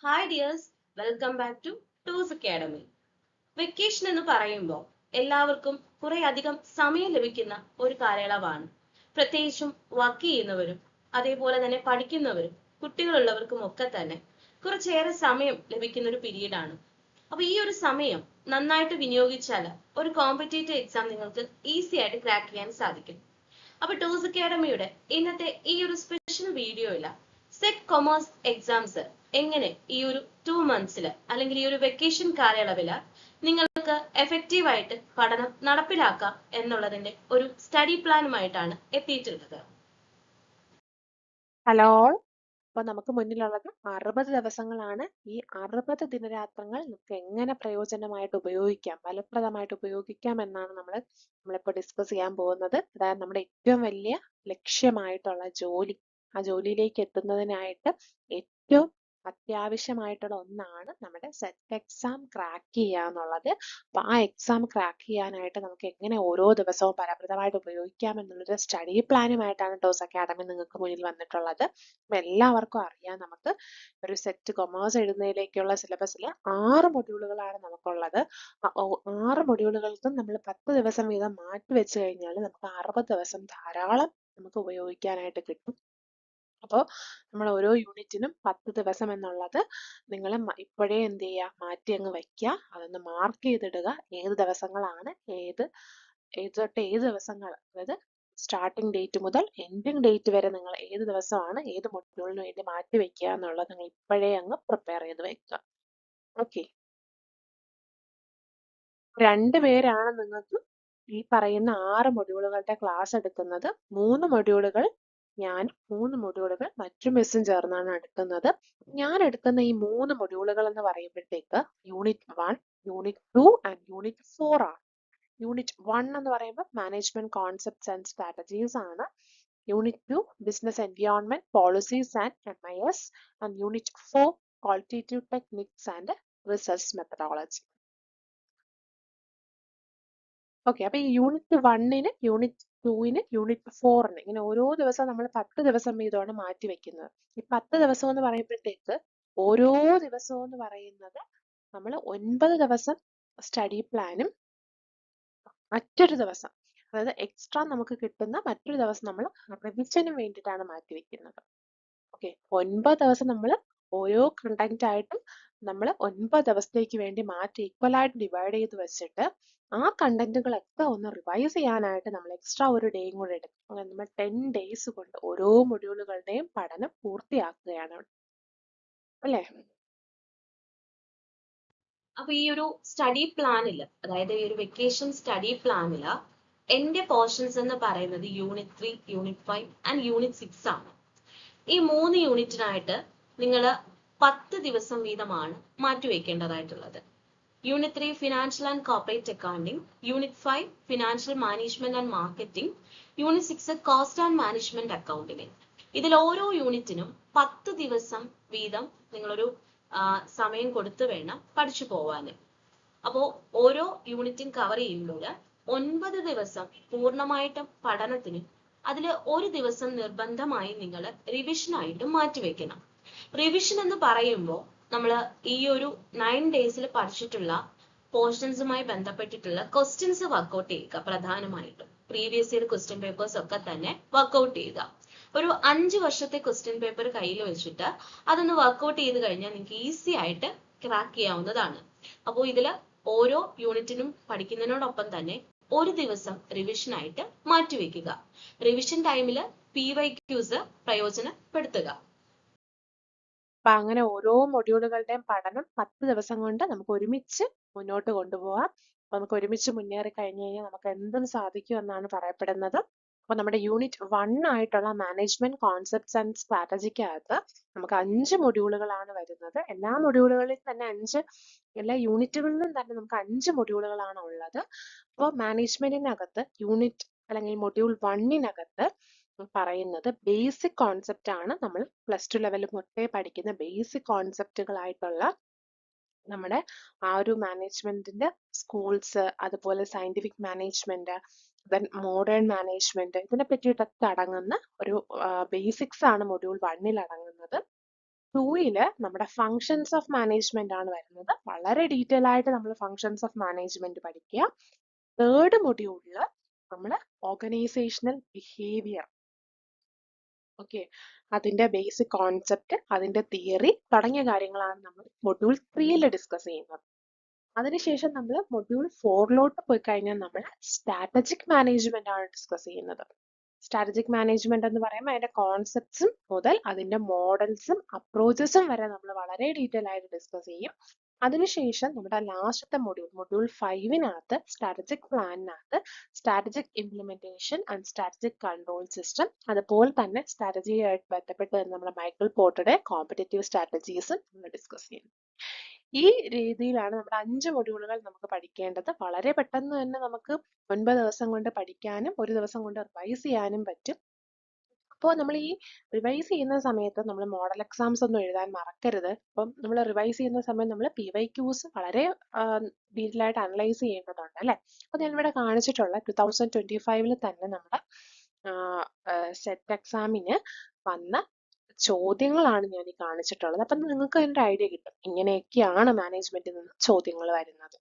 Hi dears, welcome back to ടൂസ് academy. Vacation എന്ന് പറയുമ്പോൾ എല്ലാവർക്കും കുറെ അധികം സമയം ലഭിക്കുന്ന ഒരു കാലയളവാണ്. പ്രത്യേകിച്ചും വർക്ക് ചെയ്യുന്നവരും അതേപോലെ തന്നെ പഠിക്കുന്നവരും കുട്ടികളുള്ളവർക്കും ഒക്കെ തന്നെ കുറച്ചേറെ സമയം ലഭിക്കുന്ന ഒരു പീരീഡ് ആണ്. അപ്പൊ ഈ ഒരു സമയം നന്നായിട്ട് വിനിയോഗിച്ചാൽ ഒരു കോമ്പറ്റേറ്റീവ് എക്സാം നിങ്ങൾക്ക് ഈസി ആയിട്ട് ക്രാക്ക് ചെയ്യാൻ സാധിക്കും. അപ്പൊ ടൂസ് അക്കാഡമിയുടെ ഇന്നത്തെ ഈ ഒരു സ്പെഷ്യൽ വീഡിയോയില് സെറ്റ് കൊമേഴ്സ് എക്സാംസ് എങ്ങനെ ഈ ഒരു 2 മന്ത്സിൽ അല്ലെങ്കിൽ ഈ ഒരു വെക്കേഷൻ കാലയളവില് നിങ്ങൾക്ക് എഫക്റ്റീവ് ആയിട്ട് പഠനം നടപ്പിലാക്കാം എന്നുള്ളതിന്റെ ഒരു സ്റ്റഡി പ്ലാനുമായിട്ടാണ് എത്തിയിട്ടുള്ളത്. ഹലോ. അപ്പോൾ നമുക്ക് മുന്നിലുള്ളത് 60 ദിവസങ്ങളാണ്. ഈ 60 ദിനരാത്രങ്ങൾ നമുക്ക് എങ്ങനെ പ്രയോജനമായിട്ട് ഉപയോഗിക്കാം, ഫലപ്രദമായിട്ട് ഉപയോഗിക്കാം എന്നാണ് നമ്മളിപ്പോൾ ഡിസ്കസ് ചെയ്യാൻ പോകുന്നത്. അതായത് നമ്മുടെ ഏറ്റവും വലിയ ലക്ഷ്യമായിട്ടുള്ള ജോലി, ആ ജോലിയിലേക്ക് എത്തുന്നതിനായിട്ട് ഏറ്റവും അത്യാവശ്യമായിട്ടുള്ള ഒന്നാണ് നമ്മുടെ സെറ്റ് എക്സാം ക്രാക്ക് ചെയ്യുക എന്നുള്ളത്. അപ്പൊ ആ എക്സാം ക്രാക്ക് ചെയ്യാനായിട്ട് നമുക്ക് എങ്ങനെ ഓരോ ദിവസവും ഫലപ്രദമായിട്ട് ഉപയോഗിക്കാം എന്നുള്ളൊരു സ്റ്റഡി പ്ലാനുമായിട്ടാണ് ടോസ് അക്കാഡമി നിങ്ങൾക്ക് മുന്നിൽ വന്നിട്ടുള്ളത്. അപ്പൊ എല്ലാവർക്കും അറിയാം, നമുക്ക് ഒരു സെറ്റ് കൊമേഴ്സ് എഴുതുന്നതിലേക്കുള്ള സിലബസിൽ 6 മൊഡ്യൂളുകളാണ് നമുക്കുള്ളത്. 6 മൊഡ്യൂളുകൾക്കും നമ്മൾ 10 ദിവസം വീതം മാറ്റി വെച്ച് കഴിഞ്ഞാൽ നമുക്ക് 60 ദിവസം ധാരാളം നമുക്ക് ഉപയോഗിക്കാനായിട്ട് കിട്ടും. അപ്പോൾ നമ്മൾ ഓരോ യൂണിറ്റിനും 10 ദിവസം എന്നുള്ളത് നിങ്ങൾ ഇപ്പോഴേ എന്ത് ചെയ്യുക, മാറ്റി അങ്ങ് വയ്ക്കുക. അതൊന്ന് മാർക്ക് ചെയ്തിടുക. ഏത് ദിവസങ്ങളാണ്, ഏത് തൊട്ട് ഏത് ദിവസങ്ങൾ, അതായത് സ്റ്റാർട്ടിംഗ് ഡേറ്റ് മുതൽ എൻഡിങ് ഡേറ്റ് വരെ നിങ്ങൾ ഏത് ദിവസമാണ് ഏത് മൊഡ്യൂളിന് വേണ്ടി മാറ്റി വെക്കുക എന്നുള്ളത് നിങ്ങൾ ഇപ്പോഴേ അങ്ങ് പ്രിപ്പയർ ചെയ്ത് വെക്കുക. ഓക്കെ. 2 പേരാണ് നിങ്ങൾക്ക് ഈ പറയുന്ന 6 മൊഡ്യൂളുകളുടെ ക്ലാസ് എടുക്കുന്നത്. 3 മൊഡ്യൂളുകൾ ഞാൻ, 3 മൊഡ്യൂളുകൾ മറ്റു മിസ്സും ചേർന്നാണ് എടുക്കുന്നത്. ഞാൻ എടുക്കുന്ന ഈ 3 മൊഡ്യൂളുകൾ എന്ന് പറയുമ്പോഴത്തേക്ക് യൂണിറ്റ് 1, യൂണിറ്റ് 2 ആൻഡ് യൂണിറ്റ് 4 ആണ്. യൂണിറ്റ് 1 എന്ന് പറയുമ്പോൾ മാനേജ്മെന്റ് കോൺസെപ്റ്റ്സ് ആൻഡ് സ്ട്രാറ്റജീസ് ആണ്. Unit 2 business environment policies and MIS, and unit 4 qualitative techniques and research methodology. Okay. അപ്പൊ ഈ യൂണിറ്റ് 1-ന്, യൂണിറ്റ് 2-ന്, യൂണിറ്റ് 4-ന് ഇങ്ങനെ ഓരോ ദിവസം നമ്മൾ 10 ദിവസം വീതമാണ് മാറ്റി വെക്കുന്നത്. ഈ 10 ദിവസം എന്ന് പറയുമ്പോഴത്തേക്ക് ഓരോ ദിവസവും എന്ന് പറയുന്നത് നമ്മൾ 9 ദിവസം സ്റ്റഡി പ്ലാനും മറ്റൊരു ദിവസം, അതായത് എക്സ്ട്രാ നമുക്ക് കിട്ടുന്ന മറ്റൊരു ദിവസം നമ്മൾ റിവിഷനും വേണ്ടിയിട്ടാണ് മാറ്റി വെക്കുന്നത്. ഓക്കെ. 9 ദിവസം നമ്മൾ ഓരോ കണ്ടന്റ് ആയിട്ടും നമ്മൾ 9 ദിവസത്തേക്ക് വേണ്ടി മാറ്റി ഈക്വലായിട്ട് ഡിവൈഡ് ചെയ്ത് വെച്ചിട്ട് ആ കണ്ടന്റുകളൊക്കെ ഒന്ന് റിവൈസ് ചെയ്യാനായിട്ട് നമ്മൾ എക്സ്ട്രാ ഒരു ഡേയും കൂടെ എടുക്കും. അങ്ങനെ നമ്മൾ 10 ഡേയ്സ് കൊണ്ട് ഓരോ മൊഡ്യൂളുകളുടെയും പഠനം പൂർത്തിയാക്കുകയാണ്, അല്ലേ? അപ്പൊ ഈ ഒരു സ്റ്റഡി പ്ലാനില്, അതായത് ഈ ഒരു വെക്കേഷൻ സ്റ്റഡി പ്ലാനില് എന്റെ പോർഷൻസ് എന്ന് പറയുന്നത് യൂണിറ്റ് 3, യൂണിറ്റ് 5 ആൻഡ് യൂണിറ്റ് 6 ആണ്. ഈ 3 യൂണിറ്റിനായിട്ട് നിങ്ങൾ 10 ദിവസം വീതമാണ് മാറ്റിവെക്കേണ്ടതായിട്ടുള്ളത്. Unit 3 financial and corporate accounting, unit 5 financial management and marketing, unit 6 cost and management accounting. ഇതിൽ ഓരോ യൂണിറ്റിനും 10 ദിവസം വീതം നിങ്ങളൊരു സമയം കൊടുത്തു വേണം പഠിച്ചു പോവാന്. അപ്പോൾ ഓരോ യൂണിറ്റും കവർ ചെയ്യുമ്പോൾ 9 ദിവസം പൂർണ്ണമായിട്ടും പഠനത്തിനും അതിൽ ഒരു ദിവസം നിർബന്ധമായി നിങ്ങൾ റിവിഷനായിട്ടും മാറ്റിവെക്കണം. റിവിഷൻ എന്ന് പറയുമ്പോൾ നമ്മൾ ഈ ഒരു 9 ഡേയ്സിൽ പഠിച്ചിട്ടുള്ള പോർഷൻസുമായി ബന്ധപ്പെട്ടിട്ടുള്ള ക്വസ്റ്റ്യൻസ് വർക്ക്ഔട്ട് ചെയ്യുക. പ്രധാനമായിട്ടും പ്രീവിയസ് ഇയർ ക്വസ്റ്റ്യൻ പേപ്പേഴ്സ് ഒക്കെ തന്നെ വർക്ക്ഔട്ട് ചെയ്യുക. ഒരു 5 വർഷത്തെ ക്വസ്റ്റ്യൻ പേപ്പർ കയ്യിൽ വെച്ചിട്ട് അതൊന്ന് വർക്ക്ഔട്ട് ചെയ്ത് കഴിഞ്ഞാൽ നിങ്ങൾക്ക് ഈസി ആയിട്ട് ക്രാക്ക് ചെയ്യാവുന്നതാണ്. അപ്പോൾ ഇതിൽ ഓരോ യൂണിറ്റിനും പഠിക്കുന്നതിനോടൊപ്പം തന്നെ ഒരു ദിവസം റിവിഷൻ ആയിട്ട് മാറ്റിവെക്കുക. റിവിഷൻ ടൈമിൽ PYQs പ്രയോജനപ്പെടുത്തുക. അപ്പൊ അങ്ങനെ ഓരോ മൊഡ്യൂളുകളുടെയും പഠനം 10 ദിവസം കൊണ്ട് നമുക്ക് ഒരുമിച്ച് മുന്നോട്ട് കൊണ്ടുപോകാം. അപ്പൊ നമുക്ക് ഒരുമിച്ച് മുന്നേറി കഴിഞ്ഞു കഴിഞ്ഞാൽ നമുക്ക് എന്തും സാധിക്കും എന്നാണ് പറയപ്പെടുന്നത്. അപ്പൊ നമ്മുടെ യൂണിറ്റ് 1 ആയിട്ടുള്ള മാനേജ്മെന്റ് കോൺസെപ്റ്റ്സ് ആൻഡ് സ്ട്രാറ്റജിക്കകത്ത് നമുക്ക് 5 മൊഡ്യൂളുകളാണ് വരുന്നത്. എല്ലാ മൊഡ്യൂളുകളിൽ തന്നെ എല്ലാ യൂണിറ്റുകളിലും തന്നെ നമുക്ക് 5 മൊഡ്യൂളുകളാണ് ഉള്ളത്. അപ്പോൾ മാനേജ്മെന്റിനകത്ത് യൂണിറ്റ് അല്ലെങ്കിൽ മൊഡ്യൂൾ 1-നകത്ത് പറയുന്നത് ബേസിക് കോൺസെപ്റ്റ് ആണ്. നമ്മൾ +2 ലെവൽ തൊട്ടേ പഠിക്കുന്ന ബേസിക് കോൺസെപ്റ്റുകളായിട്ടുള്ള നമ്മുടെ ആ ഒരു മാനേജ്മെന്റിന്റെ സ്കൂൾസ്, അതുപോലെ scientific management, then modern management, ഇതിനെ പറ്റിയിട്ടൊക്കെ അടങ്ങുന്ന ഒരു ബേസിക്സ് ആണ് മൊഡ്യൂൾ 1-ൽ അടങ്ങുന്നത്. 2-ല് നമ്മുടെ ഫങ്ഷൻസ് ഓഫ് മാനേജ്മെന്റ് ആണ് വരുന്നത്. വളരെ ഡീറ്റെയിൽ ആയിട്ട് നമ്മൾ ഫങ്ഷൻസ് ഓഫ് മാനേജ്മെന്റ് പഠിക്കുക. 3rd മൊഡ്യൂളില് നമ്മൾ ഓർഗനൈസേഷണൽ ബിഹേവിയർ, ഓക്കെ, അതിന്റെ ബേസിക് കോൺസെപ്റ്റ്, അതിന്റെ തിയറി തുടങ്ങിയ കാര്യങ്ങളാണ് നമ്മൾ മൊഡ്യൂൾ 3-ൽ ഡിസ്കസ് ചെയ്യുന്നത്. അതിനുശേഷം നമ്മൾ മൊഡ്യൂൾ 4-ലോട്ട് പോയി കഴിഞ്ഞാൽ നമ്മൾ സ്ട്രാറ്റജിക് മാനേജ്മെന്റ് ആണ് ഡിസ്കസ് ചെയ്യുന്നത്. സ്ട്രാറ്റജിക് മാനേജ്മെന്റ് എന്ന് പറയുമ്പോൾ അതിന്റെ കോൺസെപ്റ്റ്സും മുതൽ അതിന്റെ മോഡൽസും അപ്രോച്ചസും വരെ നമ്മൾ വളരെ ഡീറ്റെയിൽ ആയിട്ട് ഡിസ്കസ് ചെയ്യും. അതിനുശേഷം നമ്മുടെ ലാസ്റ്റത്തെ മൊഡ്യൂൾ 5-നകത്ത് സ്ട്രാറ്റജിക് പ്ലാനിനകത്ത് strategic implementation and strategic control system, അതുപോലെ തന്നെ സ്ട്രാറ്റജിയായിട്ട് ബന്ധപ്പെട്ട് നമ്മുടെ മൈക്കിൾ പോർട്ടറുടെ കോമ്പറ്റേറ്റീവ് സ്ട്രാറ്റജീസും നമ്മൾ ഡിസ്കസ് ചെയ്യും. ഈ രീതിയിലാണ് നമ്മുടെ 5 മൊഡ്യൂളുകൾ നമുക്ക് പഠിക്കേണ്ടത്. വളരെ പെട്ടെന്ന് തന്നെ നമുക്ക് 9 ദിവസം കൊണ്ട് പഠിക്കാനും 1 ദിവസം കൊണ്ട് റിവൈസ് ചെയ്യാനും പറ്റും. അപ്പോൾ നമ്മൾ ഈ റിവൈസ് ചെയ്യുന്ന സമയത്ത് നമ്മൾ മോഡൽ എക്സാംസ് ഒന്നും എഴുതാൻ മറക്കരുത്. അപ്പം നമ്മൾ റിവൈസ് ചെയ്യുന്ന സമയം നമ്മൾ PYQs വളരെ ഡീറ്റെയിൽ ആയിട്ട് അനലൈസ് ചെയ്യേണ്ടതുണ്ട് അല്ലേ. അപ്പോൾ ഞാനിവിടെ കാണിച്ചിട്ടുള്ള 2025-ൽ തന്നെ നമ്മുടെ സെറ്റ് എക്സാമിന് വന്ന ചോദ്യങ്ങളാണ് ഞാൻ ഈ കാണിച്ചിട്ടുള്ളത്. അപ്പം നിങ്ങൾക്ക് അതിൻ്റെ ഐഡിയ കിട്ടും ഇങ്ങനെയൊക്കെയാണ് മാനേജ്മെന്റിൽ നിന്ന് ചോദ്യങ്ങൾ വരുന്നത്.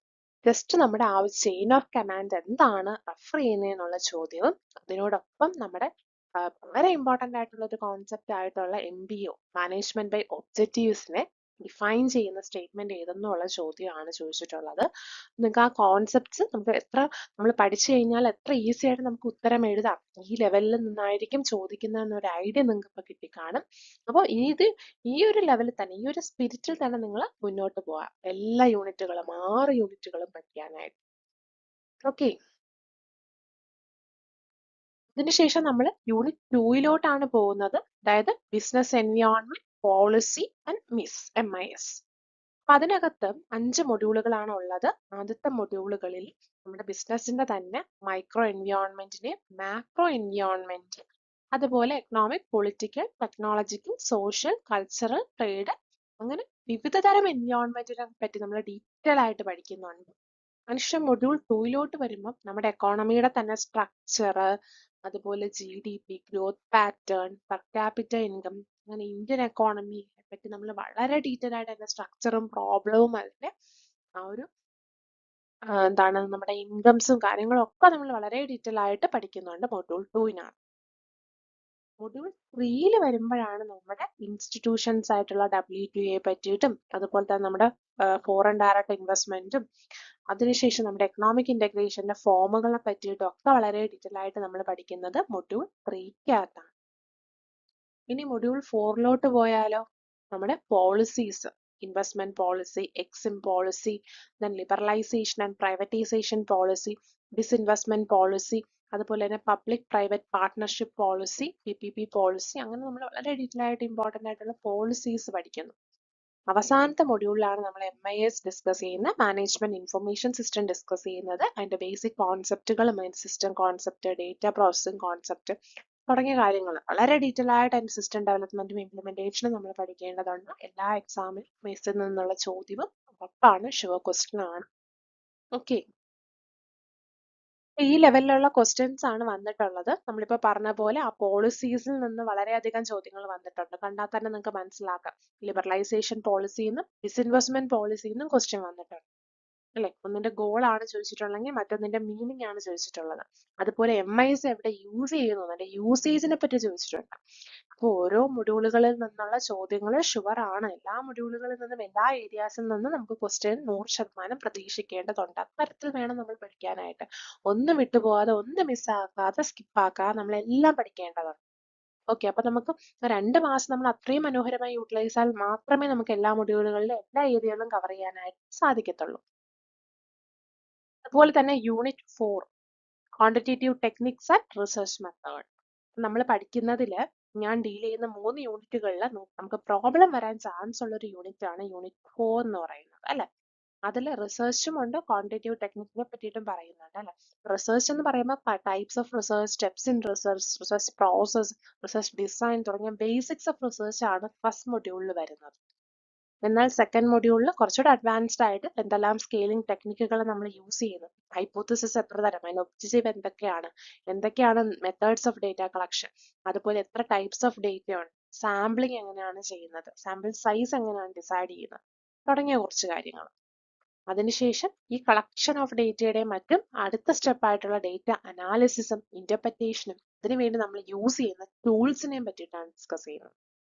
ജസ്റ്റ് നമ്മുടെ ആ ഒരു ചെയിൻ ഓഫ് കമാൻഡ് എന്താണ് റെഫർ ചെയ്യുന്നതെന്നുള്ള ചോദ്യവും അതിനോടൊപ്പം നമ്മുടെ വളരെ ഇമ്പോർട്ടൻ്റ് ആയിട്ടുള്ള ഒരു കോൺസെപ്റ്റ് ആയിട്ടുള്ള MBO, മാനേജ്മെന്റ് ബൈ ഒബ്ജക്റ്റീവ്സിനെ ഡിഫൈൻ ചെയ്യുന്ന സ്റ്റേറ്റ്മെന്റ് ഏതെന്നുള്ള ചോദ്യമാണ് ചോദിച്ചിട്ടുള്ളത്. നിങ്ങൾക്ക് ആ കോൺസെപ്റ്റ്സ് നമുക്ക് നമ്മൾ പഠിച്ചു കഴിഞ്ഞാൽ എത്ര ഈസി ആയിട്ട് നമുക്ക് ഉത്തരം എഴുതാം, ഈ ലെവലിൽ നിന്നായിരിക്കും ചോദിക്കുന്നതെന്നൊരു ഐഡിയ നിങ്ങൾക്ക് ഇപ്പൊ കിട്ടിക്കാണും. അപ്പോൾ ഈ ഒരു ലെവലിൽ തന്നെ, ഈ ഒരു സ്പിരിറ്റിൽ തന്നെ നിങ്ങൾ മുന്നോട്ട് പോവാം, എല്ലാ യൂണിറ്റുകളും 6 യൂണിറ്റുകളും പഠിക്കാനായിട്ട്. ഓക്കെ, അതിനുശേഷം നമ്മൾ യൂണിറ്റ് 2-ലോട്ടാണ് പോകുന്നത്. അതായത് business environment policy and MIS. അപ്പൊ അതിനകത്ത് 5 മൊഡ്യൂളുകളാണ് ഉള്ളത്. ആദ്യത്തെ മൊഡ്യൂളുകളിൽ നമ്മുടെ ബിസിനസിന്റെ തന്നെ മൈക്രോ എൻവയോൺമെന്റിനെ, മാക്രോ എൻവയോൺമെന്റ്, അതുപോലെ economic, political, technological, social, cultural, trade, അങ്ങനെ വിവിധ തരം എൻവയോൺമെന്റിനെ പറ്റി നമ്മൾ ഡീറ്റെയിൽ ആയിട്ട് പഠിക്കുന്നുണ്ട്. അതിനുശേഷം മൊഡ്യൂൾ 2-ലോട്ട് വരുമ്പോൾ നമ്മുടെ എക്കോണമിയുടെ തന്നെ സ്ട്രക്ചർ, അതുപോലെ GDP, growth pattern, per capita income, അങ്ങനെ ഇന്ത്യൻ എക്കോണമിയെ പറ്റി നമ്മൾ വളരെ ഡീറ്റെയിൽ ആയിട്ട് അതിന്റെ സ്ട്രക്ചറും പ്രോബ്ലവും അതിന്റെ ആ ഒരു എന്താണ് നമ്മുടെ ഇൻകംസും കാര്യങ്ങളും ഒക്കെ നമ്മൾ വളരെ ഡീറ്റെയിൽ ആയിട്ട് പഠിക്കുന്നുണ്ട് മൊഡ്യൂൾ 2-നകത്ത്. മൊഡ്യൂൾ 3-ൽ വരുമ്പോഴാണ് നമ്മുടെ ഇൻസ്റ്റിറ്റ്യൂഷൻസ് ആയിട്ടുള്ള WTA പറ്റിയിട്ടും, അതുപോലെ തന്നെ നമ്മുടെ ഫോറിൻ ഡയറക്റ്റ് ഇൻവെസ്റ്റ്മെന്റും, അതിനുശേഷം നമ്മുടെ എക്കണോമിക് ഇന്റഗ്രേഷന്റെ ഫോമുകളെ പറ്റിയിട്ടും ഒക്കെ വളരെ ഡീറ്റെയിൽ ആയിട്ട് നമ്മൾ പഠിക്കുന്നത് മൊഡ്യൂൾ 3-ക്കകത്താണ്. ഇനി മൊഡ്യൂൾ 4-ലോട്ട് പോയാലോ, നമ്മുടെ policies, investment policy, exim policy, then liberalization and privatization policy, disinvestment policy, അതുപോലെ തന്നെ public private partnership policy, PPP policy, അങ്ങനെ നമ്മൾ വളരെ ഡീറ്റെയിൽ ആയിട്ട് ഇമ്പോർട്ടൻ്റ് ആയിട്ടുള്ള പോളിസീസ് പഠിക്കുന്നു. അവസാനത്തെ മൊഡ്യൂളിലാണ് നമ്മൾ MIS ഡിസ്കസ് ചെയ്യുന്ന മാനേജ്മെന്റ് ഇൻഫർമേഷൻ സിസ്റ്റം ഡിസ്കസ് ചെയ്യുന്നത്. അതിന്റെ ബേസിക് കോൺസെപ്റ്റുകളും system concept, data processing concept തുടങ്ങിയ കാര്യങ്ങൾ വളരെ ഡീറ്റെയിൽ ആയിട്ട് അതിന്റെ സിസ്റ്റം ഡെവലപ്മെന്റും ഇംപ്ലിമെന്റേഷനും നമ്മൾ പഠിക്കേണ്ടതുണ്ട്. എല്ലാ എക്സാമിനും മെസ്സിൽ നിന്നുള്ള ചോദ്യവും ഉറപ്പാണ്, ഷുവർ ക്വസ്റ്റ്യൻ ആണ്. ഓക്കെ, ഈ ലെവലിലുള്ള ക്വസ്റ്റ്യൻസ് ആണ് വന്നിട്ടുള്ളത്. നമ്മളിപ്പോ പറഞ്ഞ പോലെ ആ പോളിസീസിൽ നിന്ന് വളരെയധികം ചോദ്യങ്ങൾ വന്നിട്ടുണ്ട്. കണ്ടാൽ തന്നെ നിങ്ങൾക്ക് മനസ്സിലാക്കാം. ലിബറലൈസേഷൻ പോളിസിന്നും ഡിസ്ഇൻവെസ്റ്റ്മെന്റ് പോളിസിന്നും ക്വസ്റ്റ്യൻ വന്നിട്ടുണ്ട് അല്ലെ. ഒന്നിന്റെ ഗോൾ ആണ് ചോദിച്ചിട്ടുള്ളെങ്കിൽ മറ്റൊന്നിന്റെ മീനിങ് ആണ് ചോദിച്ചിട്ടുള്ളത്. അതുപോലെ MIS എവിടെ യൂസ് ചെയ്യുന്നു, അതിന്റെ യൂസേജിനെ പറ്റി ചോദിച്ചിട്ടുണ്ട്. അപ്പോൾ ഓരോ മൊഡ്യൂളുകളിൽ നിന്നുള്ള ചോദ്യങ്ങൾ ഷുവർ ആണ്. എല്ലാ മൊഡ്യൂളുകളിൽ നിന്നും എല്ലാ ഏരിയാസിൽ നിന്നും നമുക്ക് ക്വസ്റ്റ്യൻ 100% പ്രതീക്ഷിക്കേണ്ടതുണ്ട്. അത്തരത്തിൽ വേണം നമ്മൾ പഠിക്കാനായിട്ട്. ഒന്നും വിട്ടുപോകാതെ, ഒന്നും മിസ്സാക്കാതെ, സ്കിപ്പാക്കാതെ നമ്മളെല്ലാം പഠിക്കേണ്ടതുണ്ട്. ഓക്കെ, അപ്പൊ നമുക്ക് 2 മാസം നമ്മൾ അത്രയും മനോഹരമായി യൂട്ടിലൈസ് ചെയ്താൽ മാത്രമേ നമുക്ക് എല്ലാ മൊഡ്യൂളുകളിലും എല്ലാ ഏരിയകളും കവർ ചെയ്യാനായിട്ട് സാധിക്കത്തുള്ളൂ. അതുപോലെ തന്നെ unit 4 quantitative techniques and research method. നമ്മൾ പഠിക്കുന്നതിൽ ഞാൻ ഡീൽ ചെയ്യുന്ന 3 യൂണിറ്റുകളിൽ നമുക്ക് പ്രോബ്ലം വരാൻ ചാൻസ് ഉള്ള ഒരു യൂണിറ്റ് ആണ് യൂണിറ്റ് 4 എന്ന് പറയുന്നത് അല്ലെ. അതിൽ റിസർച്ചും ഉണ്ട്, ക്വാണ്ടിറ്റേറ്റീവ് ടെക്നിക്കിനെ പറ്റിയിട്ടും പറയുന്നുണ്ട് അല്ലെ. റിസർച്ച് എന്ന് പറയുമ്പോൾ types of research, steps in research, research process, research design തുടങ്ങിയ ബേസിക്സ് ഓഫ് റിസർച്ച് ആണ് ഫസ്റ്റ് മൊഡ്യൂളിൽ വരുന്നത്. എന്നാൽ സെക്കൻഡ് മൊഡ്യൂളിൽ കുറച്ചുകൂടെ അഡ്വാൻസ്ഡ് ആയിട്ട് എന്തെല്ലാം സ്കെയിലിംഗ് ടെക്നിക്കുകൾ നമ്മൾ യൂസ് ചെയ്യുന്നു, ഹൈപ്പോത്തിസിസ് എത്ര തരം, അതിന് ഒബ്ജക്റ്റീവ് എന്തൊക്കെയാണ് മെത്തേഡ്സ് ഓഫ് ഡേറ്റ കളക്ഷൻ, അതുപോലെ എത്ര ടൈപ്സ് ഓഫ് ഡേറ്റ ഉണ്ട്, സാമ്പിളിംഗ് എങ്ങനെയാണ് ചെയ്യുന്നത്, സാമ്പിൾ സൈസ് എങ്ങനെയാണ് ഡിസൈഡ് ചെയ്യുന്നത് തുടങ്ങിയ കുറച്ച് കാര്യങ്ങൾ. അതിനുശേഷം ഈ കളക്ഷൻ ഓഫ് ഡേറ്റയുടെയും മറ്റും അടുത്ത സ്റ്റെപ്പ് ആയിട്ടുള്ള ഡേറ്റ അനാലിസിസും ഇന്റർപ്രിറ്റേഷനും ഇതിനുവേണ്ടി നമ്മൾ യൂസ് ചെയ്യുന്ന ടൂൾസിനെയും പറ്റിയിട്ടാണ് ഡിസ്കസ് ചെയ്യുന്നത്.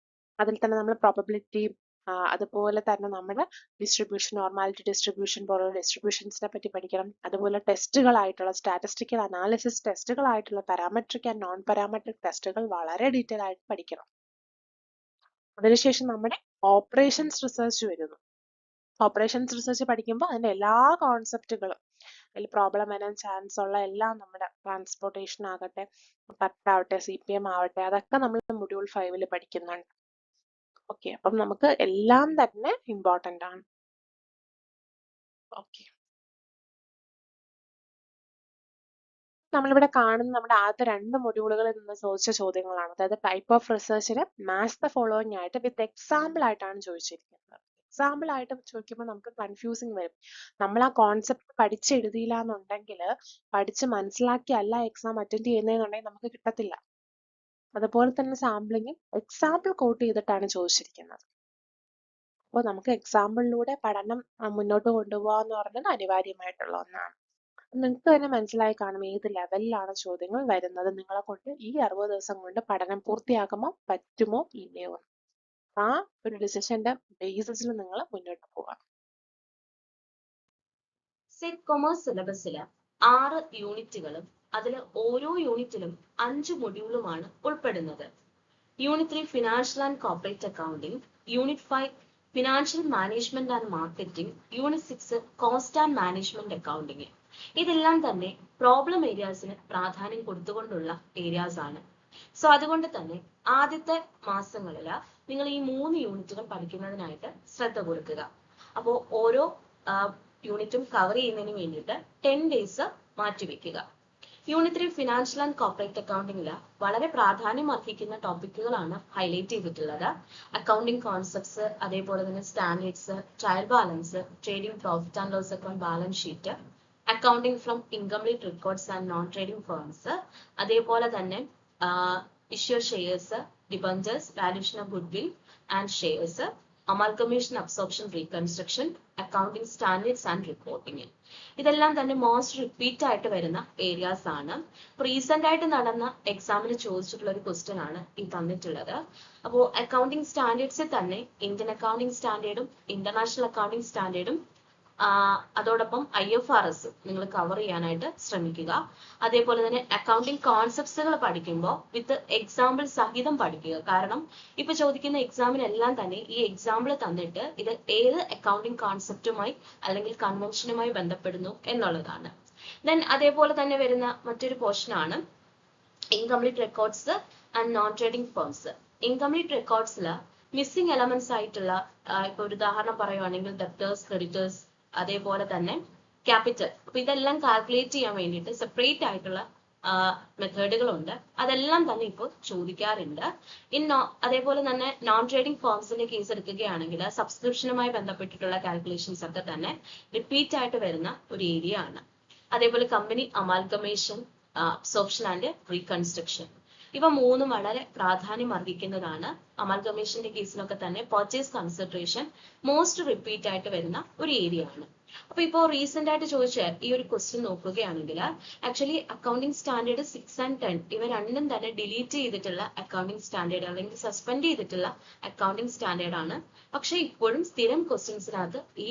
അതിൽ തന്നെ നമ്മൾ പ്രോബബിലിറ്റി, അതുപോലെ തന്നെ നമ്മുടെ ഡിസ്ട്രിബ്യൂഷൻ, നോർമാലിറ്റി ഡിസ്ട്രിബ്യൂഷൻ പോലുള്ള ഡിസ്ട്രിബ്യൂഷൻസിനെ പറ്റി പഠിക്കണം. അതുപോലെ ടെസ്റ്റുകളായിട്ടുള്ള സ്റ്റാറ്റിസ്റ്റിക്കൽ അനാലിസിസ് ടെസ്റ്റുകളായിട്ടുള്ള പാരാമെട്രിക് ആൻഡ് നോൺ പാരാമെട്രിക് ടെസ്റ്റുകൾ വളരെ ഡീറ്റെയിൽ ആയിട്ട് പഠിക്കണം. അതിനുശേഷം നമ്മുടെ ഓപ്പറേഷൻസ് റിസർച്ച് വരുന്നു. ഓപ്പറേഷൻസ് റിസർച്ച് പഠിക്കുമ്പോൾ അതിന്റെ എല്ലാ കോൺസെപ്റ്റുകളും, അതിൽ പ്രോബ്ലം വരാൻ ചാൻസ് ഉള്ള എല്ലാം, നമ്മുടെ ട്രാൻസ്പോർട്ടേഷൻ ആകട്ടെ, PERT ആവട്ടെ, CPM ആവട്ടെ, അതൊക്കെ നമ്മൾ മൊഡ്യൂൾ 5 പഠിക്കുന്നുണ്ട്. ഓക്കെ, അപ്പം നമുക്ക് എല്ലാം തന്നെ ഇമ്പോർട്ടന്റ് ആണ്. ഓക്കെ, നമ്മളിവിടെ കാണുന്ന നമ്മുടെ ആദ്യത്തെ 2 മൊഡ്യൂളുകളിൽ നിന്ന് ചോദിച്ച ചോദ്യങ്ങളാണ്. അതായത് ടൈപ്പ് ഓഫ് റിസർച്ചിന് മാച്ച് ദ ഫോളോയിങ് ആയിട്ട് വിത്ത് എക്സാമ്പിൾ ആയിട്ടാണ് ചോദിച്ചിരിക്കുന്നത്. എക്സാമ്പിൾ ആയിട്ട് ചോദിക്കുമ്പോൾ നമുക്ക് കൺഫ്യൂസിങ് വരും. നമ്മൾ ആ കോൺസെപ്റ്റ് പഠിച്ചെഴുതിയില്ല എന്നുണ്ടെങ്കിൽ, പഠിച്ച് മനസ്സിലാക്കിയല്ല എക്സാം അറ്റൻഡ് ചെയ്യുന്നതെന്നുണ്ടെങ്കിൽ നമുക്ക് കിട്ടത്തില്ല. അതുപോലെ തന്നെ സാമ്പിളിങ്ങും എക്സാമ്പിൾ കോട്ട് ചെയ്തിട്ടാണ് ചോദിച്ചിരിക്കുന്നത്. അപ്പോൾ നമുക്ക് എക്സാമ്പിളിലൂടെ പഠനം മുന്നോട്ട് കൊണ്ടുപോകാന്ന് പറഞ്ഞത് അനിവാര്യമായിട്ടുള്ള ഒന്നാണ്. നിങ്ങൾക്ക് തന്നെ മനസ്സിലായി കാണും ഏത് ലെവലിലാണ് ചോദ്യങ്ങൾ വരുന്നത്. നിങ്ങളെ കൊണ്ട് ഈ 60 ദിവസം കൊണ്ട് പഠനം പൂർത്തിയാക്കുമ്പോൾ പറ്റുമോ ഇല്ലയോ, ആ ഒരു ഡിസിഷന്റെ ബേസിസിൽ നിങ്ങൾ മുന്നോട്ട് പോകാം. സെറ്റ് കൊമേഴ്സ് സിലബസില് 6 യൂണിറ്റുകളും അതിൽ ഓരോ യൂണിറ്റിലും 5 മൊഡ്യൂളുമാണ് ഉൾപ്പെടുന്നത്. Unit 3 financial and corporate accounting, unit 5 financial management and marketing, unit 6 cost and management accounting. ഇതെല്ലാം തന്നെ പ്രോബ്ലം ഏരിയാസിന് പ്രാധാന്യം കൊടുത്തുകൊണ്ടുള്ള ഏരിയാസ് ആണ്. സോ അതുകൊണ്ട് തന്നെ ആദ്യത്തെ മാസങ്ങളിൽ നിങ്ങൾ ഈ 3 യൂണിറ്റുകൾ പഠിക്കുന്നതിനായിട്ട് ശ്രദ്ധ കൊടുക്കുക. അപ്പോൾ ഓരോ യൂണിറ്റും കവർ ചെയ്യുന്നതിന് വേണ്ടിയിട്ട് 10 ഡേയ്സ് മാറ്റിവെക്കുക. യൂണിറ്റ് 3 ഫിനാൻഷ്യൽ ആൻഡ് കോർപ്പറേറ്റ് അക്കൗണ്ടിംഗിൽ വളരെ പ്രാധാന്യം അർഹിക്കുന്ന ടോപ്പിക്കുകളാണ് ഹൈലൈറ്റ് ചെയ്തിട്ടുള്ളത്. അക്കൗണ്ടിംഗ് കോൺസെപ്റ്റ്സ്, അതേപോലെ തന്നെ standards, trial balance, trading profit and loss account balance sheet, accounting from incomplete records and non trading firms, അതേപോലെ തന്നെ issue shares, debentures, valuation of goodwill and shares, amalgamation, absorption, reconstruction, accounting standards and reporting. ഇതെല്ലാം തന്നെ most repeat ആയിട്ട് വരുന്ന areas ആണ്. Recent ആയിട്ട് നടന്ന എക്സാമിന് ചോദിച്ചിട്ടുള്ള ഒരു ക്വസ്റ്റ്യൻ ആണ് ഈ തന്നിട്ടുള്ളത്. അപ്പോൾ അക്കൗണ്ടിംഗ് സ്റ്റാൻഡേർഡ്സിൽ തന്നെ ഇന്ത്യൻ അക്കൗണ്ടിംഗ് സ്റ്റാൻഡേർഡും ഇന്റർനാഷണൽ അക്കൗണ്ടിംഗ് സ്റ്റാൻഡേർഡും അതോടൊപ്പം IFRS നിങ്ങൾ കവർ ചെയ്യാനായിട്ട് ശ്രമിക്കുക. അതേപോലെ തന്നെ അക്കൗണ്ടിംഗ് കോൺസെപ്റ്റ്സുകൾ പഠിക്കുമ്പോൾ വിത്ത് എക്സാമ്പിൾ സഹിതം പഠിക്കുക. കാരണം ഇപ്പൊ ചോദിക്കുന്ന എക്സാമിനെല്ലാം തന്നെ ഈ എക്സാമ്പിൾ തന്നിട്ട് ഇത് ഏത് അക്കൗണ്ടിംഗ് കോൺസെപ്റ്റുമായി അല്ലെങ്കിൽ കൺവെൻഷനുമായി ബന്ധപ്പെടുന്നു എന്നുള്ളതാണ്. ദെൻ അതേപോലെ തന്നെ വരുന്ന മറ്റൊരു പോർഷൻ ആണ് incomplete records and non trading firms. Incomplete റെക്കോർഡ്സിൽ മിസ്സിംഗ് എലമെന്റ്സ് ആയിട്ടുള്ള ഇപ്പൊ ഒരു ഉദാഹരണം പറയുവാണെങ്കിൽ ഡെപ്റ്റേഴ്സ്, ക്രെഡിറ്റേഴ്സ്, അതേപോലെ തന്നെ ക്യാപിറ്റൽ. അപ്പൊ ഇതെല്ലാം കാൽക്കുലേറ്റ് ചെയ്യാൻ വേണ്ടിയിട്ട് സെപ്പറേറ്റ് ആയിട്ടുള്ള മെത്തേഡുകളുണ്ട്. അതെല്ലാം തന്നെ ഇപ്പോൾ ചോദിക്കാറുണ്ട്. അതേപോലെ തന്നെ നോൺ ട്രേഡിംഗ് ഫേംസിന്റെ കേസ് എടുക്കുകയാണെങ്കിൽ സബ്സ്ക്രിപ്ഷനുമായി ബന്ധപ്പെട്ടിട്ടുള്ള കാൽക്കുലേഷൻസ് ഒക്കെ തന്നെ റിപ്പീറ്റ് ആയിട്ട് വരുന്ന ഒരു ഏരിയ ആണ്. അതേപോലെ company amalgamation, absorption and reconstruction, ഇവ മൂന്നും വളരെ പ്രാധാന്യം അർഹിക്കുന്നതാണ്. അമൽഗമേഷന്റെ കേസിലൊക്കെ തന്നെ പർച്ചേസ് കൺസിഡറേഷൻ മോസ്റ്റ് റിപ്പീറ്റ് ആയിട്ട് വരുന്ന ഒരു ഏരിയ ആണ്. അപ്പൊ ഇപ്പോൾ റീസെന്റ് ആയിട്ട് ചോദിച്ച ഈ ഒരു ക്വസ്റ്റ്യൻ നോക്കുകയാണെങ്കിൽ ആക്ച്വലി അക്കൗണ്ടിംഗ് സ്റ്റാൻഡേർഡ് 6 and 10 ഇവ രണ്ടും തന്നെ ഡിലീറ്റ് ചെയ്തിട്ടുള്ള അക്കൗണ്ടിംഗ് സ്റ്റാൻഡേർഡ് അല്ലെങ്കിൽ സസ്പെൻഡ് ചെയ്തിട്ടുള്ള അക്കൗണ്ടിംഗ് സ്റ്റാൻഡേർഡ് ആണ്. പക്ഷെ ഇപ്പോഴും സ്ഥിരം ക്വസ്റ്റ്യൻസിനകത്ത് ഈ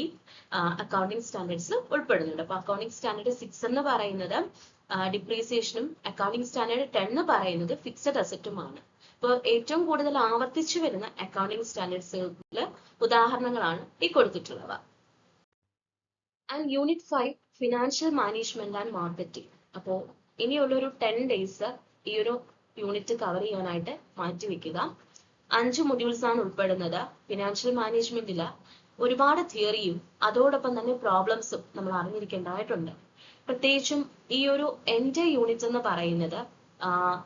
അക്കൗണ്ടിംഗ് സ്റ്റാൻഡേർഡ്സ് ഉൾപ്പെടുന്നുണ്ട്. അപ്പൊ അക്കൗണ്ടിംഗ് സ്റ്റാൻഡേർഡ് 6 എന്ന് പറയുന്നത് ഡിപ്രീസിയേഷനും അക്കൗണ്ടിംഗ് സ്റ്റാൻഡേർഡ് 10 എന്ന് പറയുന്നത് ഫിക്സഡ് അസറ്റുമാണ്. ഇപ്പോൾ ഏറ്റവും കൂടുതൽ ആവർത്തിച്ചു വരുന്ന അക്കൗണ്ടിംഗ് സ്റ്റാൻഡേർഡ്സിലെ ഉദാഹരണങ്ങളാണ് ഈ കൊടുത്തിട്ടുള്ളവ. And unit 5 financial management and marketing. അപ്പോൾ ഇനിയുള്ളൊരു 10 ഡേയ്സ് ഈ ഒരു യൂണിറ്റ് കവർ ചെയ്യാനായിട്ട് മാറ്റിവെക്കുക. 5 മൊഡ്യൂൾസ് ആണ് ഉൾപ്പെടുന്നത്. ഫിനാൻഷ്യൽ മാനേജ്മെന്റിൽ ഒരുപാട് തിയറിയും അതോടൊപ്പം തന്നെ പ്രോബ്ലംസും നമ്മൾ അറിഞ്ഞിരിക്കേണ്ടതായിട്ടുണ്ട്. പ്രത്യേകിച്ചും ഈ ഒരു എൻ്റെ യൂണിറ്റ് എന്ന് പറയുന്നത്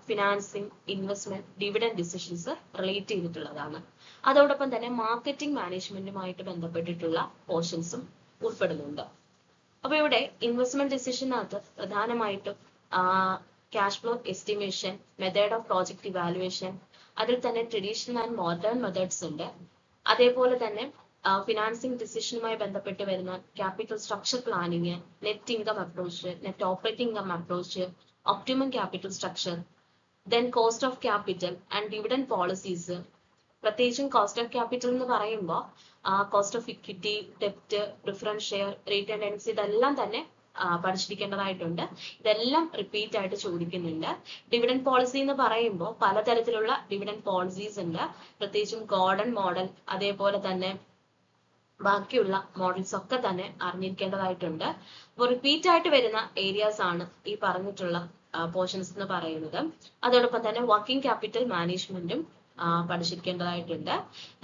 financing, investment, dividend decisions relate ചെയ്തിട്ടുള്ളതാണ്. അതോടൊപ്പം തന്നെ മാർക്കറ്റിംഗ് മാനേജ്മെന്റുമായിട്ട് ബന്ധപ്പെട്ടിട്ടുള്ള പോർഷൻസും ഉൾപ്പെടുന്നുണ്ട്. അപ്പൊ ഇവിടെ ഇൻവെസ്റ്റ്മെന്റ് ഡിസിഷനകത്ത് പ്രധാനമായിട്ടും cash flow estimation, method of project evaluation, അതിൽ തന്നെ ട്രഡീഷണൽ ആൻഡ് മോഡേൺ മെത്തേഡ്സ് ഉണ്ട്. അതേപോലെ തന്നെ ഫിനാൻസിങ് ഡിസിഷനുമായി ബന്ധപ്പെട്ട് വരുന്ന capital structure planning, net income approach, net operating income approach, optimum capital structure, then cost of capital and dividend policies. പ്രത്യേകിച്ചും cost of capital എന്ന് പറയുമ്പോൾ കോസ്റ്റ് ഓഫ് ഇക്വിറ്റി, ഡെപ്റ്റ്, പ്രിഫറൻസ് ഷെയർ, റേറ്റ് ആൻഡ് എൻസി, ഇതെല്ലാം തന്നെ പഠിച്ചിരിക്കേണ്ടതായിട്ടുണ്ട്. ഇതെല്ലാം റിപ്പീറ്റ് ആയിട്ട് ചോദിക്കുന്നുണ്ട്. ഡിവിഡൻഡ് പോളിസി എന്ന് പറയുമ്പോൾ പലതരത്തിലുള്ള ഡിവിഡൻഡ് പോളിസീസ് ഉണ്ട്. പ്രത്യേകിച്ചും ഗോർഡൻ മോഡൽ, അതേപോലെ തന്നെ ബാക്കിയുള്ള മോഡൽസ് ഒക്കെ തന്നെ അറിഞ്ഞിരിക്കേണ്ടതായിട്ടുണ്ട്. അപ്പോൾ റിപ്പീറ്റ് ആയിട്ട് വരുന്ന ഏരിയാസ് ആണ് ഈ പറഞ്ഞിട്ടുള്ള പോർഷൻസ് എന്ന് പറയുന്നത്. അതോടൊപ്പം തന്നെ വർക്കിംഗ് ക്യാപിറ്റൽ മാനേജ്മെന്റും പഠിച്ചിരിക്കേണ്ടതായിട്ടുണ്ട്.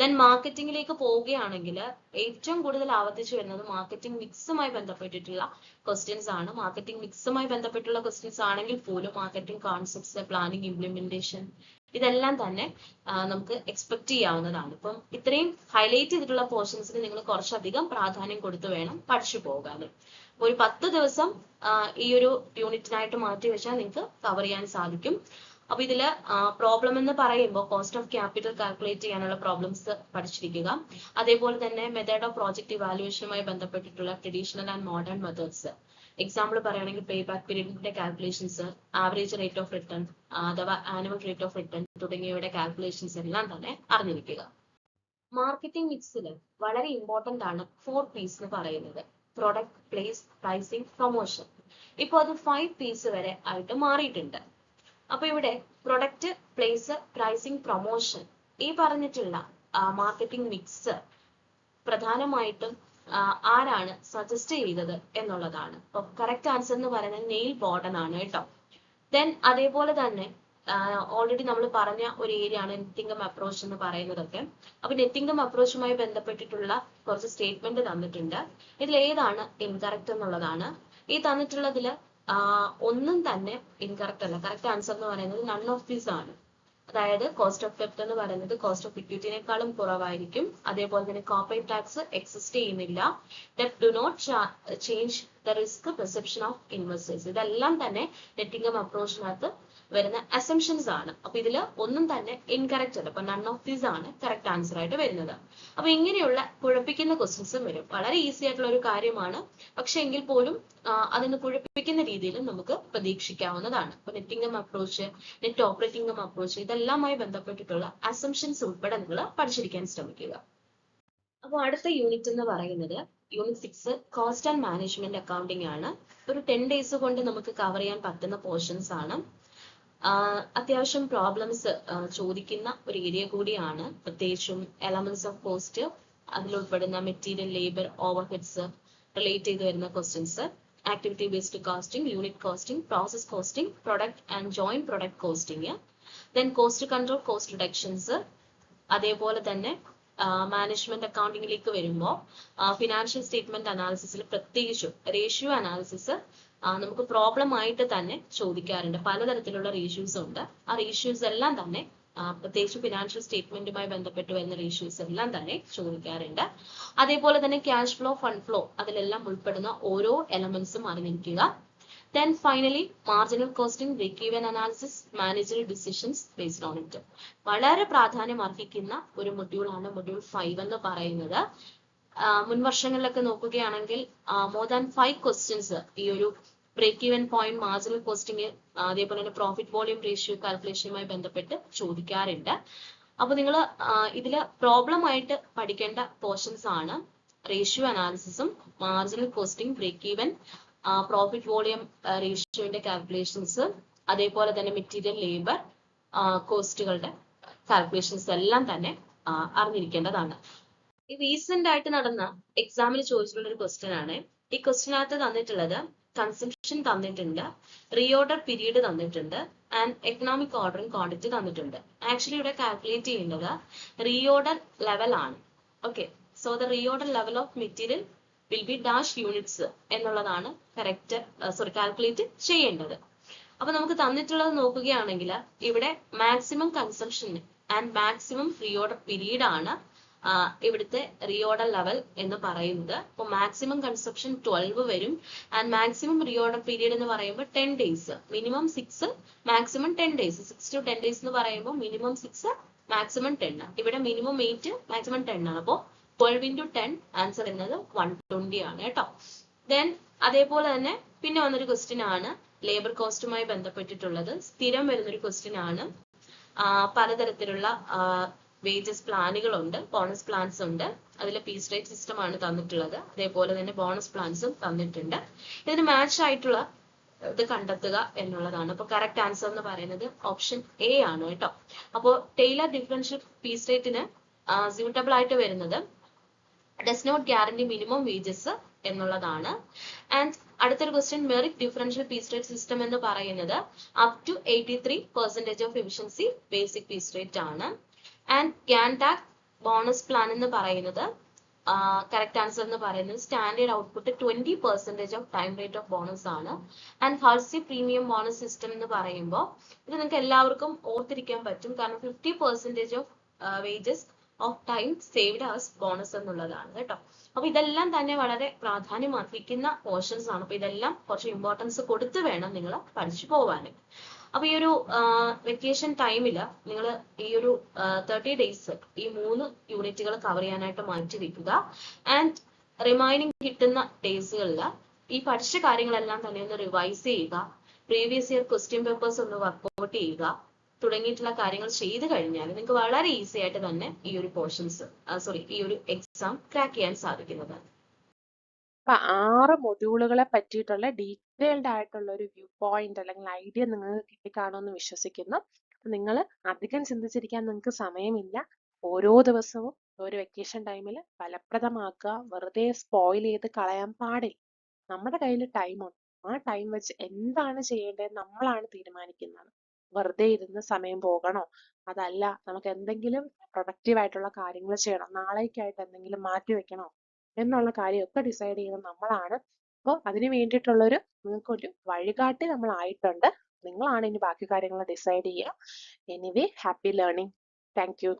ദെൻ മാർക്കറ്റിംഗിലേക്ക് പോവുകയാണെങ്കിൽ ഏറ്റവും കൂടുതൽ ആവർത്തിച്ചു വരുന്നത് മാർക്കറ്റിംഗ് മിക്സുമായി ബന്ധപ്പെട്ടിട്ടുള്ള ക്വസ്റ്റ്യൻസ് ആണ്. മാർക്കറ്റിംഗ് മിക്സുമായി ബന്ധപ്പെട്ടുള്ള ക്വസ്റ്റ്യൻസ് ആണെങ്കിൽ പോലും മാർക്കറ്റിംഗ് കോൺസെപ്റ്റ്സ്, പ്ലാനിങ്, ഇംപ്ലിമെന്റേഷൻ, ഇതെല്ലാം തന്നെ നമുക്ക് എക്സ്പെക്ട് ചെയ്യാവുന്നതാണ്. ഇപ്പം ഇത്രയും ഹൈലൈറ്റ് ചെയ്തിട്ടുള്ള പോർഷൻസിന് നിങ്ങൾ കുറച്ചധികം പ്രാധാന്യം കൊടുത്തു വേണം പഠിച്ചു പോകാൻ. ഒരു 10 ദിവസം ഈ ഒരു യൂണിറ്റിനായിട്ട് മാറ്റി വെച്ചാൽ നിങ്ങൾക്ക് കവർ ചെയ്യാൻ സാധിക്കും. അപ്പൊ ഇതില് പ്രോബ്ലം എന്ന് പറയുമ്പോൾ കോസ്റ്റ് ഓഫ് ക്യാപിറ്റൽ കാൽക്കുലേറ്റ് ചെയ്യാനുള്ള പ്രോബ്ലംസ് പഠിച്ചിരിക്കുക. അതേപോലെ തന്നെ മെത്തേഡ് ഓഫ് പ്രോജക്ട് ഇവാലുവേഷനുമായി ബന്ധപ്പെട്ടിട്ടുള്ള traditional and modern methods, example പറയുകയാണെങ്കിൽ പേ ബാക്ക് പീരീഡിന്റെ calculations, average rate of return അഥവാ ആനുവൽ റേറ്റ് ഓഫ് റിട്ടേൺ തുടങ്ങിയവയുടെ കാൽക്കുലേഷൻസ് എല്ലാം തന്നെ അറിഞ്ഞിരിക്കുക. മാർക്കറ്റിംഗ് മിക്സിൽ വളരെ ഇമ്പോർട്ടന്റ് ആണ് 4 P's എന്ന് പറയുന്നത്: പ്രൊഡക്റ്റ്, പ്ലേസ്, പ്രൈസിംഗ്, പ്രൊമോഷൻ. ഇപ്പോൾ അത് 5 P's വരെ ആയിട്ട് മാറിയിട്ടുണ്ട്. അപ്പൊ ഇവിടെ പ്രൊഡക്റ്റ്, പ്ലേസ്, പ്രൈസിംഗ്, പ്രൊമോഷൻ, ഈ പറഞ്ഞിട്ടുള്ള മാർക്കറ്റിംഗ് മിക്സ് പ്രധാനമായിട്ടും ആരാണ് സജസ്റ്റ് ചെയ്തത് എന്നുള്ളതാണ്. അപ്പൊ കറക്റ്റ് ആൻസർ എന്ന് പറയുന്നത് നെയിൽ ബോർഡൻ ആണ് കേട്ടോ. ദെൻ അതേപോലെ തന്നെ ഓൾറെഡി നമ്മൾ പറഞ്ഞ ഒരു ഏരിയ ആണ് നെറ്റ് ഇൻകം അപ്രോച്ച് എന്ന് പറയുന്നതൊക്കെ. അപ്പൊ നെറ്റ് ഇൻകം അപ്രോച്ചുമായി ബന്ധപ്പെട്ടിട്ടുള്ള കുറച്ച് സ്റ്റേറ്റ്മെന്റ് തന്നിട്ടുണ്ട്. ഇതിൽ ഏതാണ് ഇൻകറക്റ്റ് എന്നുള്ളതാണ്. ഈ തന്നിട്ടുള്ളതിൽ ഒന്നും തന്നെ ഇൻകറക്റ്റ് അല്ല. കറക്റ്റ് ആൻസർ എന്ന് പറയുന്നത് നൺ ഓഫ് ദീസ് ആണ്. അതായത് കോസ്റ്റ് ഓഫ് ഡെപ്റ്റ് എന്ന് പറയുന്നത് കോസ്റ്റ് ഓഫ് ഇക്വിറ്റിനേക്കാളും കുറവായിരിക്കും. അതേപോലെ തന്നെ കോർപ്പറേറ്റ് ടാക്സ് എക്സിസ്റ്റ് ചെയ്യുന്നില്ല. ഡെപ്റ്റ് do not change the risk perception of investors. ഇതെല്ലാം തന്നെ നെറ്റ് ഇൻകം അപ്രോച്ചിനകത്ത് വരുന്ന അസംഷൻസ് ആണ്. അപ്പൊ ഇതിൽ ഒന്നും തന്നെ ഇൻകറക്റ്റ് അല്ല. അപ്പൊ നൺ ഓഫ് ദീസ് ആണ് കറക്റ്റ് ആൻസർ ആയിട്ട് വരുന്നത്. അപ്പൊ ഇങ്ങനെയുള്ള കുഴപ്പിക്കുന്ന ക്വസ്റ്റ്യൻസും വരും. വളരെ ഈസി ആയിട്ടുള്ള ഒരു കാര്യമാണ്, പക്ഷെ എങ്കിൽ പോലും അതിന് കുഴപ്പിക്കുന്ന രീതിയിൽ നമുക്ക് പ്രതീക്ഷിക്കാവുന്നതാണ്. അപ്പൊ net income approach, net operating income approach, ഇതെല്ലാമായി ബന്ധപ്പെട്ടിട്ടുള്ള അസംഷൻസ് ഉൾപ്പെടെ നിങ്ങൾ പഠിച്ചിരിക്കാൻ ശ്രമിക്കുക. അപ്പോൾ അടുത്ത യൂണിറ്റ് എന്ന് പറയുന്നത് unit 6 cost and management accounting ആണ്. ഒരു 10 days കൊണ്ട് നമുക്ക് കവർ ചെയ്യാൻ പറ്റുന്ന പോർഷൻസ് ആണ്. അത്യാവശ്യം പ്രോബ്ലംസ് ചോദിക്കുന്ന ഒരു ഏരിയ കൂടിയാണ്. പ്രത്യേകിച്ചും എലമെന്റ്സ് ഓഫ് കോസ്റ്റ്, അതിലുൾപ്പെടുന്ന മെറ്റീരിയൽ, ലേബർ, ഓവർഹെഡ്സ് റിലേറ്റ് ചെയ്ത് വരുന്ന questions, activity based costing, unit costing, process costing, product and joint product costing, then cost control, cost reductions. അതേപോലെ തന്നെ മാനേജ്മെന്റ് അക്കൗണ്ടിങ്ങിലേക്ക് വരുമ്പോൾ ഫിനാൻഷ്യൽ സ്റ്റേറ്റ്മെന്റ് അനാലിസിസിൽ പ്രത്യേകിച്ചും റേഷ്യോ അനാലിസിസ് നമുക്ക് പ്രോബ്ലം ആയിട്ട് തന്നെ ചോദിക്കാറുണ്ട്. പലതരത്തിലുള്ള റേഷ്യൂസ് ഉണ്ട്. ആ റേഷ്യൂസ് എല്ലാം തന്നെ പ്രത്യേകിച്ച് ഫിനാൻഷ്യൽ സ്റ്റേറ്റ്മെന്റുമായി ബന്ധപ്പെട്ട് വരുന്ന റേഷ്യൂസ് എല്ലാം തന്നെ ചോദിക്കാറുണ്ട്. അതേപോലെ തന്നെ ക്യാഷ് ഫ്ലോ, ഫണ്ട് ഫ്ലോ, അതിലെല്ലാം ഉൾപ്പെടുന്ന ഓരോ എലമെന്റ്സും അറിഞ്ഞിരിക്കുക. Then finally, marginal costing, break-even analysis, managerial decisions based on it. വളരെ പ്രാധാന്യം അർഹിക്കുന്ന ഒരു മൊഡ്യൂളാണ് മൊഡ്യൂൾ 5 എന്ന് പറയുന്നത്. മുൻ വർഷങ്ങളിലൊക്കെ നോക്കുകയാണെങ്കിൽ more than 5 questions ഈ ഒരു break even point, marginal costing, അതേപോലെ തന്നെ പ്രോഫിറ്റ് വോളിയം റേഷ്യോ കാൽക്കുലേഷനുമായി ബന്ധപ്പെട്ട് ചോദിക്കാറുണ്ട്. അപ്പൊ നിങ്ങൾ ഇതിൽ പ്രോബ്ലം ആയിട്ട് പഠിക്കേണ്ട പോർഷൻസ് ആണ് റേഷ്യോ അനാലിസിസും, marginal costing, break even, profit volume റേഷ്യോന്റെ കാൽക്കുലേഷൻസ്, അതേപോലെ തന്നെ മെറ്റീരിയൽ, ലേബർ കോസ്റ്റുകളുടെ കാൽക്കുലേഷൻസ് എല്ലാം തന്നെ അറിഞ്ഞിരിക്കേണ്ടതാണ്. ഈ റീസെന്റ് ആയിട്ട് നടന്ന എക്സാമിന് ചോദിച്ചിട്ടുള്ള ഒരു ക്വസ്റ്റ്യൻ ആണ്. ഈ ക്വസ്റ്റ്യനകത്ത് തന്നിട്ടുള്ളത് കൺസംഷൻ തന്നിട്ടുണ്ട്, റീഓർഡർ പീരീഡ് തന്നിട്ടുണ്ട്, ആൻഡ് എക്കണോമിക് ഓർഡറിംഗ് ക്വാണ്ടിറ്റി തന്നിട്ടുണ്ട്. ആക്ച്വലി ഇവിടെ കാൽക്കുലേറ്റ് ചെയ്യേണ്ടത് റീഓർഡർ ലെവൽ ആണ്. Okay, so the reorder level of material will be dash units എന്നുള്ളതാണ് കാൽക്കുലേറ്റ് ചെയ്യേണ്ടത്. അപ്പൊ നമുക്ക് തന്നിട്ടുള്ളത് നോക്കുകയാണെങ്കിൽ ഇവിടെ maximum consumption and maximum reorder period ആണ് ഇവിടുത്തെ റീഓർഡർ ലെവൽ എന്ന് പറയുന്നത്. അപ്പോൾ മാക്സിമം കൺസപ്ഷൻ 12 വരും ആൻഡ് മാക്സിമം റീഓർഡർ പീരീഡ് എന്ന് പറയുമ്പോൾ 10 days, minimum 6, maximum 10 days. 6 to 10 days എന്ന് പറയുമ്പോൾ മിനിമം 6, മാക്സിമം 10. ഇവിടെ മിനിമം 8, മാക്സിമം 10 ആണ്. അപ്പോൾ 12 into 10 ആൻസർ എന്നത് 120 ആണ് കേട്ടോ. ദെൻ അതേപോലെ തന്നെ പിന്നെ വന്നൊരു ക്വസ്റ്റ്യൻ ആണ് ലേബർ കോസ്റ്റുമായി ബന്ധപ്പെട്ടിട്ടുള്ളത്. സ്ഥിരം വരുന്നൊരു ക്വസ്റ്റ്യൻ ആണ്. പലതരത്തിലുള്ള വേജസ് പ്ലാനുകളുണ്ട്, ബോണസ് പ്ലാൻസ് ഉണ്ട്. അതിൽ പീസ് റേറ്റ് സിസ്റ്റം ആണ് തന്നിട്ടുള്ളത്. അതേപോലെ തന്നെ ബോണസ് പ്ലാൻസും തന്നിട്ടുണ്ട്. ഇതിന് മാച്ച് ആയിട്ടുള്ള ഇത് കണ്ടെത്തുക എന്നുള്ളതാണ്. അപ്പോൾ കറക്റ്റ് ആൻസർ എന്ന് പറയുന്നത് ഓപ്ഷൻ എ ആണ് കേട്ടോ. അപ്പോൾ ടൈലർ ഡിഫറൻഷ്യൽ പീസ് റേറ്റിന് സ്യൂട്ടബിൾ ആയിട്ട് വരുന്നത് does not guarantee minimum wages എന്നുള്ളതാണ്. ആൻഡ് അടുത്തൊരു question merit differential piece rate system എന്ന് പറയുന്നത് up to 83% of efficiency basic piece rate ആണ്. ആൻഡ് ഗ്യാൻടാക് ബോണസ് പ്ലാൻ എന്ന് പറയുന്നത് കറക്റ്റ് ആൻസർ എന്ന് പറയുന്നത് standard output 20% of time rate of bonus ആണ്. And Halsey premium bonus system എന്ന് പറയുമ്പോൾ ഇത് നിങ്ങൾക്ക് എല്ലാവർക്കും ഓർത്തിരിക്കാൻ പറ്റും, കാരണം 50% of wages of time saved as bonus എന്നുള്ളതാണ് കേട്ടോ. അപ്പൊ ഇതെല്ലാം തന്നെ വളരെ പ്രാധാന്യം അർഹിക്കുന്ന പോർഷൻസ് ആണ്. അപ്പൊ ഇതെല്ലാം കുറച്ച് ഇമ്പോർട്ടൻസ് കൊടുത്ത് വേണം നിങ്ങൾ പഠിച്ചു പോവാൻ. അപ്പൊ ഈ ഒരു വെക്കേഷൻ ടൈമിൽ നിങ്ങൾ ഈ ഒരു 30 ഡേയ്സ് ഈ 3 യൂണിറ്റുകൾ കവർ ചെയ്യാനായിട്ട് മാറ്റി വെക്കുക. ആൻഡ് റിമൈനിങ് കിട്ടുന്ന ഡേയ്സുകളിൽ ഈ പഠിച്ച കാര്യങ്ങളെല്ലാം തന്നെ ഒന്ന് റിവൈസ് ചെയ്യുക, പ്രീവിയസ് ഇയർ ക്വസ്റ്റ്യൻ പേപ്പേഴ്സ് ഒന്ന് വർക്ക്ഔട്ട് ചെയ്യുക തുടങ്ങിയിട്ടുള്ള കാര്യങ്ങൾ ചെയ്തു കഴിഞ്ഞാൽ നിങ്ങൾക്ക് വളരെ ഈസി ആയിട്ട് തന്നെ ഈ ഒരു പോർഷൻസ് ഈ ഒരു എക്സാം ക്രാക്ക് ചെയ്യാൻ സാധിക്കുന്നതാണ്. അപ്പൊ 6 മൊഡ്യൂളുകളെ പറ്റിയിട്ടുള്ള ഡീറ്റെയിൽഡ് ആയിട്ടുള്ള ഒരു വ്യൂ പോയിന്റ് അല്ലെങ്കിൽ ഐഡിയ നിങ്ങൾക്ക് കിട്ടിക്കാണുമെന്ന് വിശ്വസിക്കുന്നു. നിങ്ങൾ അധികം ചിന്തിച്ചിരിക്കാൻ നിങ്ങൾക്ക് സമയമില്ല. ഓരോ ദിവസവും ഒരു വെക്കേഷൻ ടൈമിൽ ഫലപ്രദമാക്കുക. വെറുതെ സ്പോയിൽ ചെയ്ത് കളയാൻ പാടില്ല. നമ്മുടെ കയ്യിൽ ടൈമുണ്ട്. ആ ടൈം വെച്ച് എന്താണ് ചെയ്യേണ്ടത് നമ്മളാണ് തീരുമാനിക്കുന്നത്. വെറുതെ ഇരുന്ന് സമയം പോകണോ, അതല്ല നമുക്ക് എന്തെങ്കിലും പ്രൊഡക്റ്റീവ് ആയിട്ടുള്ള കാര്യങ്ങൾ ചെയ്യണം, നാളേക്കായിട്ട് എന്തെങ്കിലും മാറ്റി വെക്കണോ എന്നുള്ള കാര്യമൊക്കെ ഡിസൈഡ് ചെയ്യുന്നത് നമ്മളാണ്. അപ്പോൾ അതിന് വേണ്ടിയിട്ടുള്ളൊരു നിങ്ങൾക്കൊരു വഴികാട്ടി നമ്മളായിട്ടുണ്ട്. നിങ്ങളാണ് ഇനി ബാക്കി കാര്യങ്ങൾ ഡിസൈഡ് ചെയ്യുക. Anyway happy learning. Thank you.